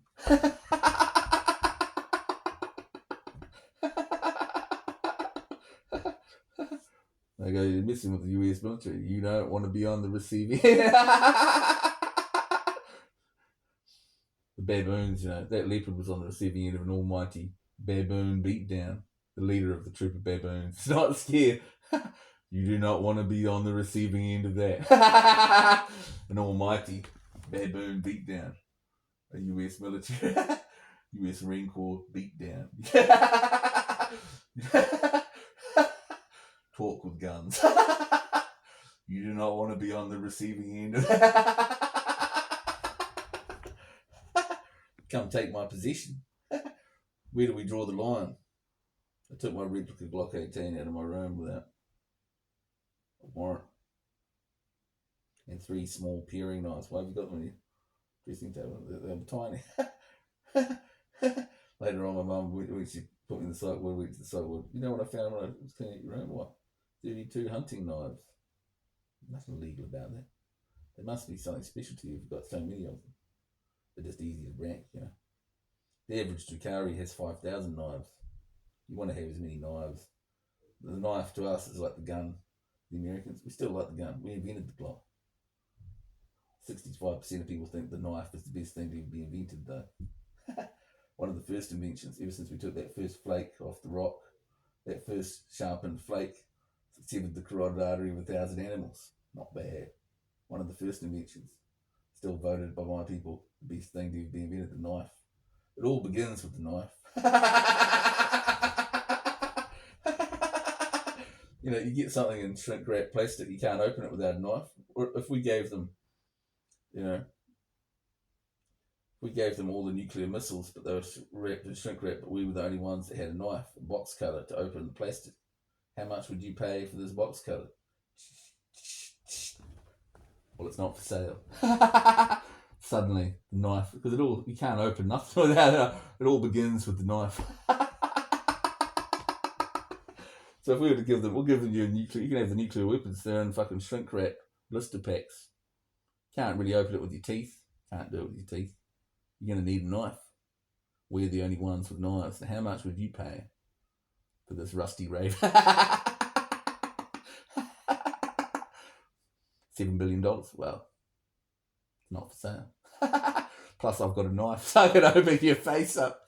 They go, you're missing with the US military. You don't want to be on the receiving end. The baboons, that leopard was on the receiving end of an almighty baboon beatdown. The leader of the troop of baboons. Not scared. You do not want to be on the receiving end of that. An almighty baboon beatdown. A US military, US Marine Corps beatdown. Talk with guns. You do not want to be on the receiving end of that. Come take my position. Where do we draw the line? I took my replica Glock 18 out of my room without a warrant. And 3 small paring knives. Why have you got them in your dressing table? They were tiny. Later on, my mum, when she put me in the sideboard, went to the sideboard. You know what I found when I was cleaning your room? What? 32 hunting knives. Nothing illegal about that. There must be something special to you if you've got so many of them. They're just easy to rank, The average Drukari has 5,000 knives. You want to have as many knives. The knife to us is like the gun. The Americans, we still like the gun. We invented the Glock. 65% of people think the knife is the best thing to be invented, though. One of the first inventions, ever since we took that first flake off the rock, that first sharpened flake severed the carotid artery of 1,000 animals. Not bad. One of the first inventions. Still voted by my people the best thing to be invented, the knife. It all begins with the knife. You get something in shrink wrap plastic, you can't open it without a knife. Or if we gave them, we gave them all the nuclear missiles, but they were wrapped in shrink wrap, but we were the only ones that had a knife, a box cutter to open the plastic. How much would you pay for this box cutter? Well, it's not for sale. Suddenly, the knife, because you can't open nothing without it. It all begins with the knife. So if we were to give them, we'll give them you you can have the nuclear weapons, they're in fucking shrink wrap blister packs. Can't really open it with your teeth. Can't do it with your teeth. You're going to need a knife. We're the only ones with knives. So how much would you pay for this rusty rave? $7 billion. Well, it's not for sale. Plus, I've got a knife, so I can open your face up.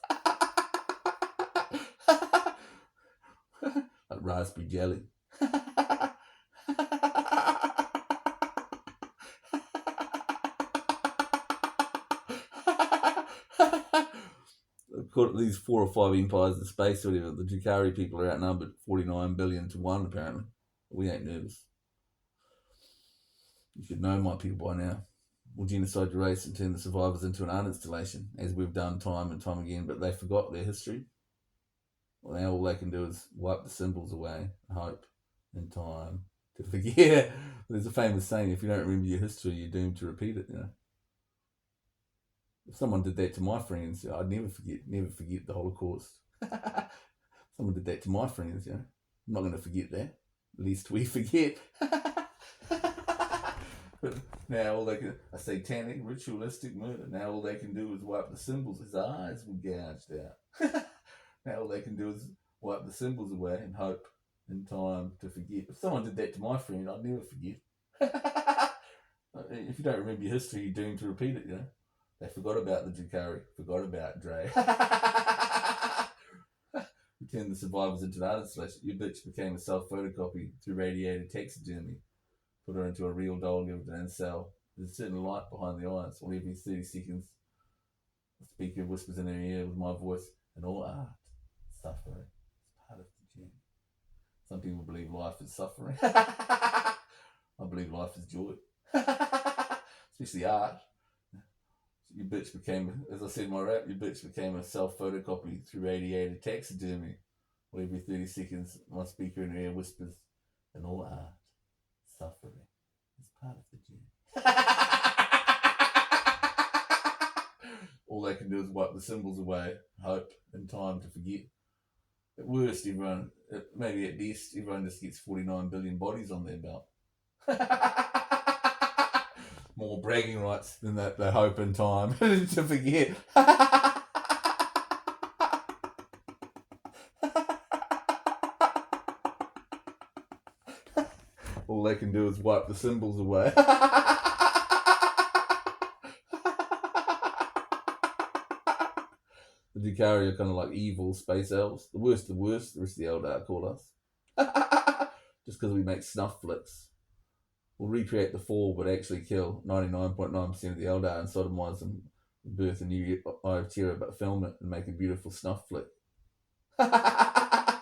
Like raspberry jelly. These 4 or 5 empires in space, or whatever, the Drukari people are outnumbered 49 billion to 1, apparently. We ain't nervous. You should know my people by now. We'll genocide your race and turn the survivors into an art installation, as we've done time and time again, but they forgot their history. Well, now all they can do is wipe the symbols away, hope, and time to forget. There's a famous saying, if you don't remember your history, you're doomed to repeat it, If someone did that to my friends, I'd never forget the Holocaust. Someone did that to my friends, I'm not going to forget that. Lest we forget. But now all they can, a satanic, ritualistic murder. Now all they can do is wipe the symbols. His eyes were gouged out. Now all they can do is wipe the symbols away and hope in time to forget. If someone did that to my friend, I'd never forget. If you don't remember your history, you're doomed to repeat it, you know. They forgot about the Drakari, forgot about Dre. You turned the survivors into an artist slash. Your bitch became a self-photocopy through radiated taxidermy. Put her into a real doll, give it an cell. There's a certain light behind the eyes. Well, every 30 seconds, the speaker whispers in her ear with my voice, and all art, suffering, is part of the journey. Some people believe life is suffering. I believe life is joy. Especially art. Your bitch became, as I said in my rap, your bitch became a self-photocopy through radiated taxidermy. Well, every 30 seconds, my speaker in her ear whispers, and all art, suffering, is part of the journey. All they can do is wipe the symbols away, hope, and time to forget. At worst, everyone, maybe at best, everyone just gets 49 billion bodies on their belt. More bragging rights than that they hope in time to forget. All they can do is wipe the symbols away. The Drakari are kind of like evil space elves. The worst, the rest of the Eldar call us. Just because we make snuff flicks. We'll recreate the fall, but actually kill 99.9% of the Eldar and sodomize them, birth a new Eye of Terror, but film it and make a beautiful snuff flick. The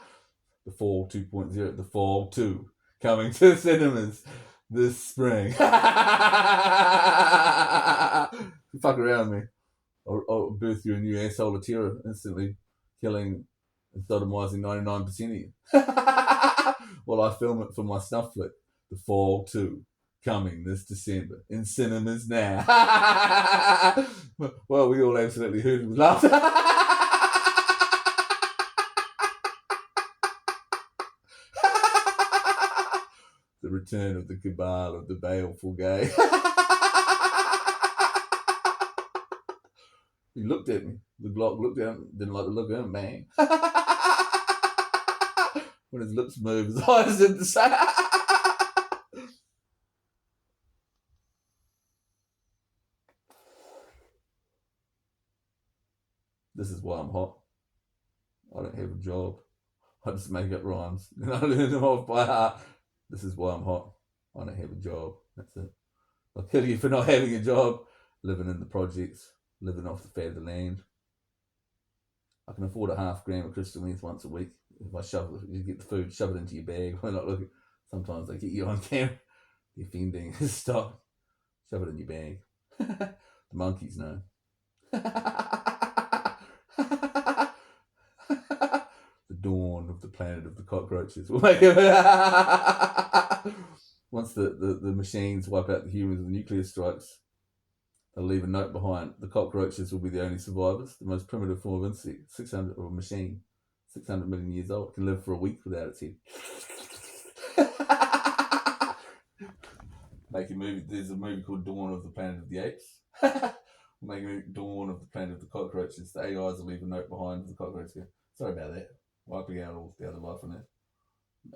Fall 2.0, The Fall 2, coming to cinemas this spring. Fuck around me. I'll birth you a new asshole of terror, instantly killing and sodomizing 99% of you. While I film it for my snuff flick, The Fall 2, coming this December in cinemas now. Well, we all absolutely heard and laughed. The return of the cabal of the baleful gay. He looked at me. The Glock looked at him, didn't like the look at him, bang. When his lips moved, his eyes did the same. This is why I'm hot. I don't have a job. I just make up rhymes. And I learn them off by heart. This is why I'm hot. I don't have a job. That's it. I'll kill you for not having a job. Living in the projects. Living off the fat of the land. I can afford a half gram of crystal meth once a week. If I you get the food, shove it into your bag. We're not looking. Sometimes they get you on camera. The offending. Stop. Shove it in your bag. The monkeys know. The dawn of the planet of the cockroaches will make it. Once the machines wipe out the humans and the nuclear strikes, they'll leave a note behind. The cockroaches will be the only survivors. The most primitive form of insect, 600 or a machine, 600 million years old, can live for a week without its head. Make a movie. There's a movie called Dawn of the Planet of the Apes. Make a Dawn of the Planet of the Cockroaches. The AIs will leave a note behind. The cockroaches go, sorry about that. Wiping out all the other life on it.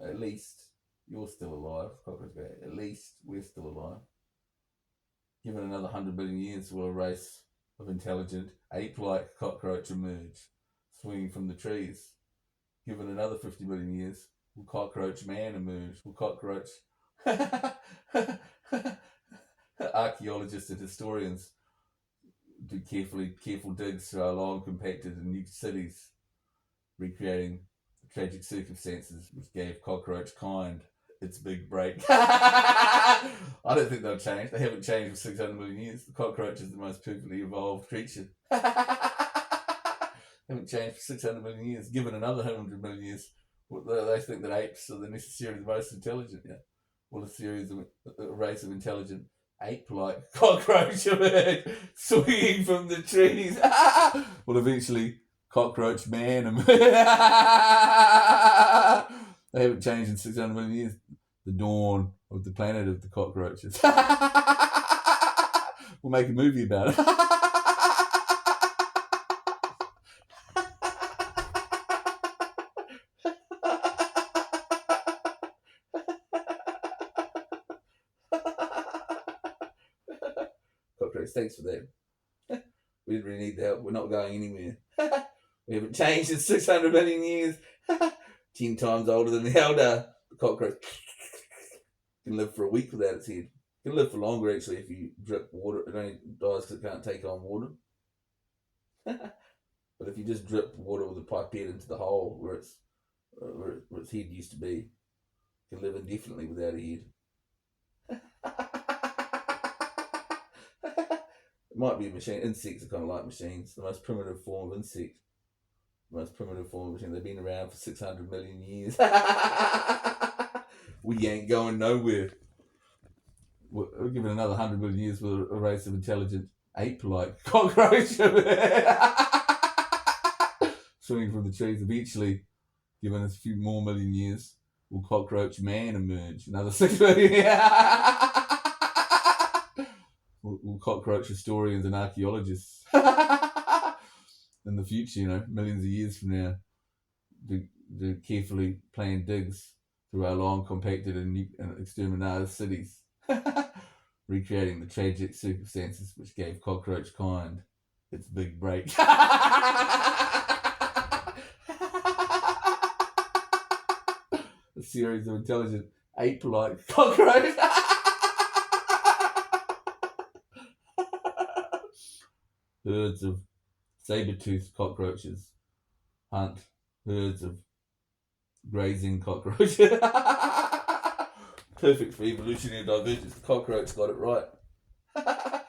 At least you're still alive. Cockroaches go, at least we're still alive. Given another 100 billion years, will a race of intelligent, ape-like cockroach emerge, swinging from the trees? Given another 50 billion years, will cockroach man emerge? Will cockroach... Archaeologists and historians do careful digs through our long compacted and new cities, recreating the tragic circumstances which gave cockroach kind its big break. I don't think they'll change. They haven't changed for 600 million years. The cockroach is the most perfectly evolved creature. Haven't changed for 600 million years. Given another 100 million years, they think that apes are necessarily the most intelligent. Yeah. Well, a race of intelligent ape-like cockroach emerge, swinging from the trees. Well, eventually, cockroach man emerge. They haven't changed in 600 million years. The dawn of the planet of the cockroaches. We'll make a movie about it. Cockroach, thanks for that. We didn't really need the help. We're not going anywhere. We haven't changed in 600 million years. 10 times older than the Eldar. The cockroach can live for a week without its head. It can live for longer, actually, if you drip water. It only dies because it can't take on water. But if you just drip water with a pipette into the hole where its head used to be, it can live indefinitely without a head. It might be a machine. Insects are kind of like machines. The most primitive form of insect. The most primitive form of machine. They've been around for 600 million years. We ain't going nowhere. We're given another 100 million years with a race of intelligent ape-like cockroach swimming from the trees. Eventually, given us a few more million years, will cockroach man emerge? Another 6 million years. Will cockroach historians and archaeologists in the future, millions of years from now, do carefully planned digs through our long compacted and exterminated cities, recreating the tragic circumstances which gave cockroach kind its big break. A series of intelligent ape-like cockroach. Herds of saber-toothed cockroaches hunt herds of grazing cockroaches. Perfect for evolutionary divergence. The cockroach got it right. The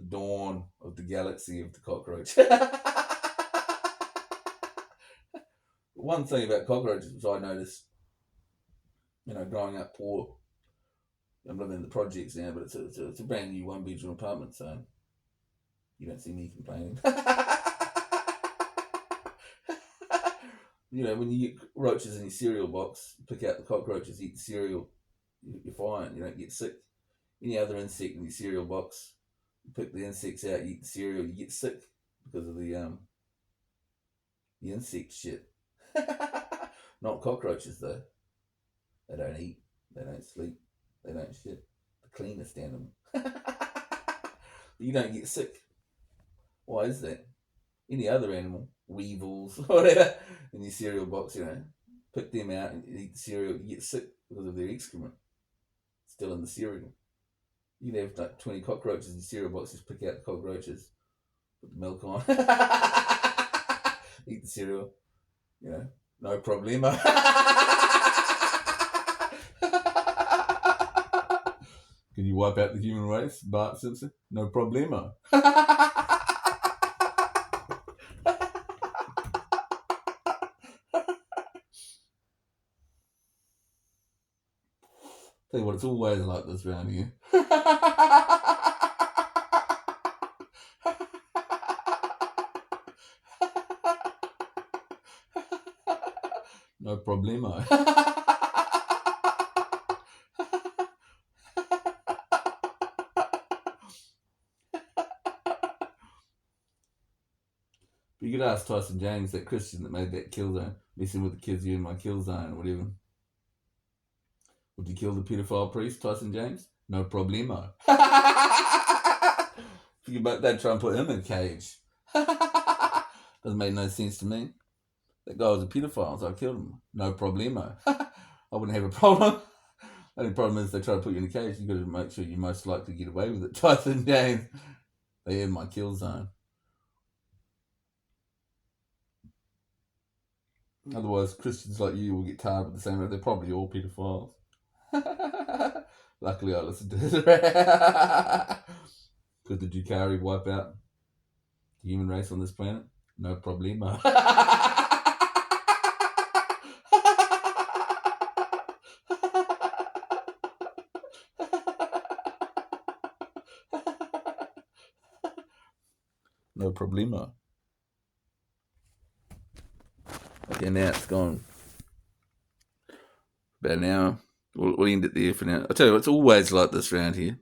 dawn of the galaxy of the cockroach. One thing about cockroaches which I noticed, growing up poor, I'm living in the projects now, but it's a brand new 1-bedroom apartment, so you don't see me complaining. When you get roaches in your cereal box, pick out the cockroaches, eat the cereal, you're fine, you don't get sick. Any other insect in your cereal box, you pick the insects out, you eat the cereal, you get sick because of the insect shit. Not cockroaches, though. They don't eat, they don't sleep, they don't shit. The cleanest animal. You don't get sick. Why is that? Any other animal, weevils, whatever, in your cereal box, pick them out and eat the cereal, you get sick because of their excrement still in the cereal. You can have like 20 cockroaches in your cereal box, just pick out the cockroaches, put the milk on, eat the cereal, no problemo. Can you wipe out the human race, Bart Simpson? No problemo. Tell you what, it's always like this around here. No problemo. You could ask Tyson James, that Christian that made that kill zone, messing with the kids, you in my kill zone or whatever. Would you kill the paedophile priest, Tyson James? No problemo. Think about that, try and put him in a cage. Doesn't make no sense to me. That guy was a paedophile, so I killed him. No problemo. I wouldn't have a problem. The only problem is they try to put you in a cage. You've got to make sure you're most likely to get away with it. Tyson James, they in my kill zone. Otherwise, Christians like you will get tarred with the same way. They're probably all paedophiles. Luckily, I listened to this. Could the Jukari wipe out the human race on this planet? No problemo. No problemo. Okay, now it's gone about an hour. We'll end it there for now. I tell you what, it's always like this around here.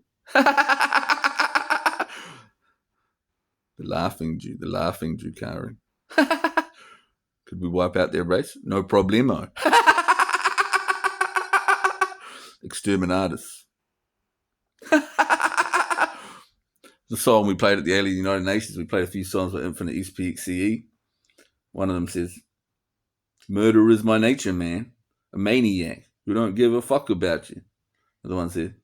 The laughing Jew, Kari. Could we wipe out their race? No problemo. Exterminatus. The song we played at the Alien United Nations, we played a few songs by Infinite XPXCE. One of them says, murder is my nature, man. A maniac who don't give a fuck about you. The other one said,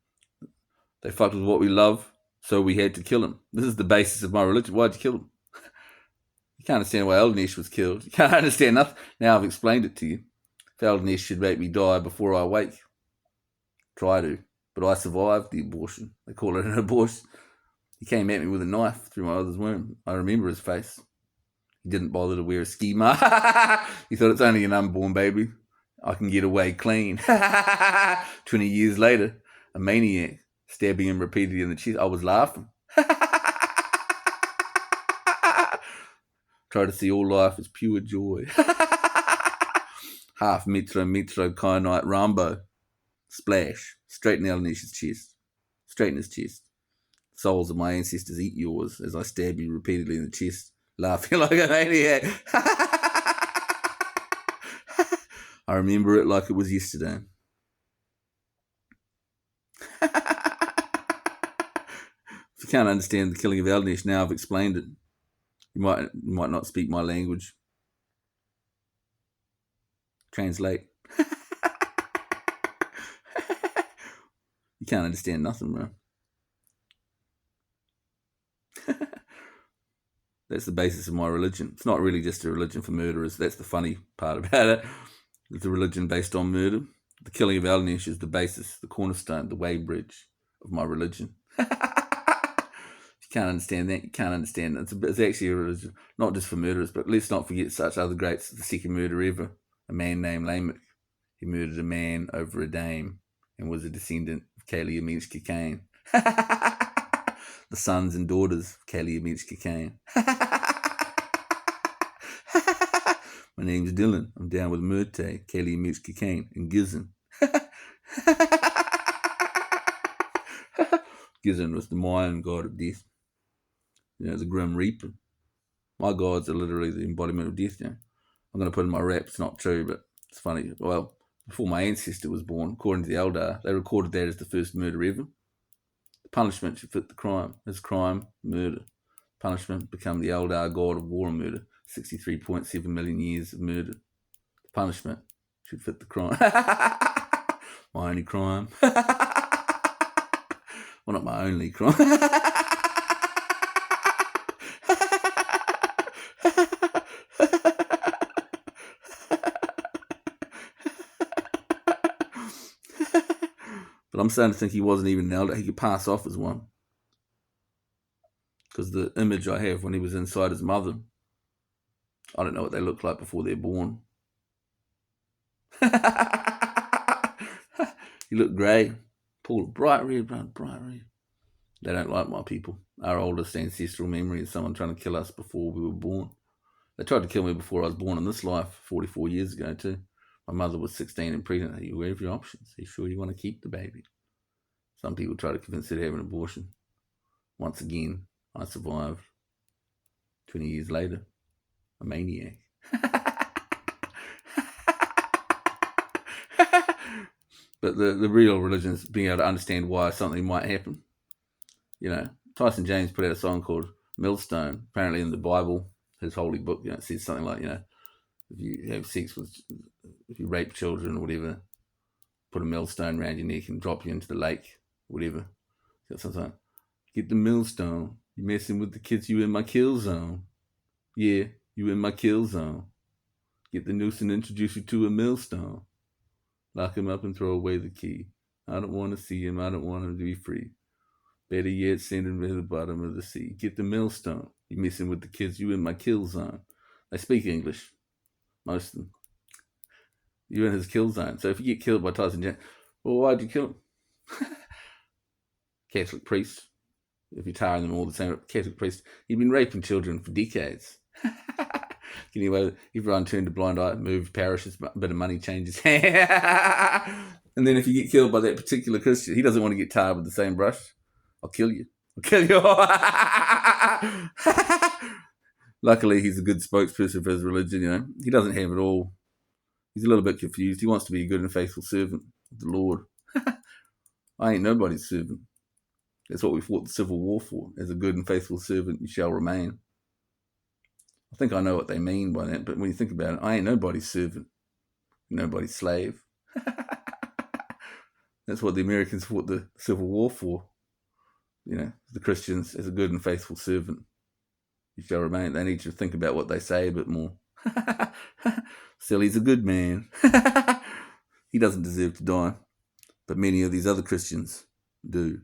they fucked with what we love, so we had to kill him. This is the basis of my religion. Why'd you kill him? You can't understand why Eldanesh was killed. You can't understand nothing. Now I've explained it to you. If Eldanesh should make me die before I wake, try to. But I survived the abortion. They call it an abortion. He came at me with a knife through my mother's womb. I remember his face. He didn't bother to wear a ski mask. He thought it's only an unborn baby. I can get away clean. 20 years later, a maniac stabbing him repeatedly in the chest. I was laughing. Try to see all life as pure joy. Half metro, Khaine, Rambo. Splash. Straight in Eldanesh's chest. Straight in his chest. Souls of my ancestors eat yours as I stab you repeatedly in the chest, laughing like a maniac. I remember it like it was yesterday. If you can't understand the killing of Eldanesh, now I've explained it. You might not speak my language. Translate. You can't understand nothing, bro. That's the basis of my religion. It's not really just a religion for murderers. That's the funny part about it. It's a religion based on murder. The killing of Eldanesh is the basis, the cornerstone, the way bridge of my religion. If you can't understand that, you can't understand it. It's actually a religion, not just for murderers, but let's not forget such other greats. The second murder ever, a man named Lamech. He murdered a man over a dame and was a descendant of Kalia Khaine. The sons and daughters of Kalia Khaine. My name's Dylan. I'm down with Murte, Kalia Khaine, and Gizon. Gizon was the Mayan god of death. The Grim Reaper. My gods are literally the embodiment of death. I'm going to put in my rap. It's not true, but it's funny. Well, before my ancestor was born, according to the Eldar, they recorded that as the first murder ever. The punishment should fit the crime. His crime, murder. Punishment, become the Eldar god of war and murder. 63.7 million years of murder. The punishment should fit the crime. My only crime. Well, not my only crime. But I'm starting to think he wasn't even an Eldar. He could pass off as one. Because the image I have when he was inside his mother, I don't know what they look like before they're born. He looked grey. Paul, bright red. They don't like my people. Our oldest ancestral memory is someone trying to kill us before we were born. They tried to kill me before I was born in this life 44 years ago too. My mother was 16 and pregnant. Are you aware of your options? Are you sure you want to keep the baby? Some people try to convince her to have an abortion. Once again, I survived. 20 years later, a maniac. But the real religion is being able to understand why something might happen. Tyson James put out a song called Millstone. Apparently in the Bible, his holy book, it says something like, if you have sex if you rape children or whatever, put a millstone around your neck and drop you into the lake, whatever. Something. Get the millstone. You messing with the kids, you in my kill zone. Yeah, you in my kill zone. Get the noose and introduce you to a millstone. Lock him up and throw away the key. I don't want to see him. I don't want him to be free. Better yet, send him to the bottom of the sea. Get the millstone. You messing with the kids, you in my kill zone. They speak English. Most of them. You're in his kill zone. So if you get killed by Tyson James, well, why'd you kill him? Catholic priest. If you're tarring them all the same, Catholic priest. He'd been raping children for decades. Anyway, everyone turned a blind eye, moved parishes, a bit of money changes. And then if you get killed by that particular Christian, he doesn't want to get tarred with the same brush. I'll kill you. Luckily, he's a good spokesperson for his religion, He doesn't have it all. He's a little bit confused. He wants to be a good and faithful servant of the Lord. I ain't nobody's servant. That's what we fought the Civil War for. As a good and faithful servant, you shall remain. I think I know what they mean by that, but when you think about it, I ain't nobody's servant, nobody's slave. That's what the Americans fought the Civil War for. The Christians, as a good and faithful servant, you shall remain. They need to think about what they say a bit more. Still, he's a good man. He doesn't deserve to die, but many of these other Christians do.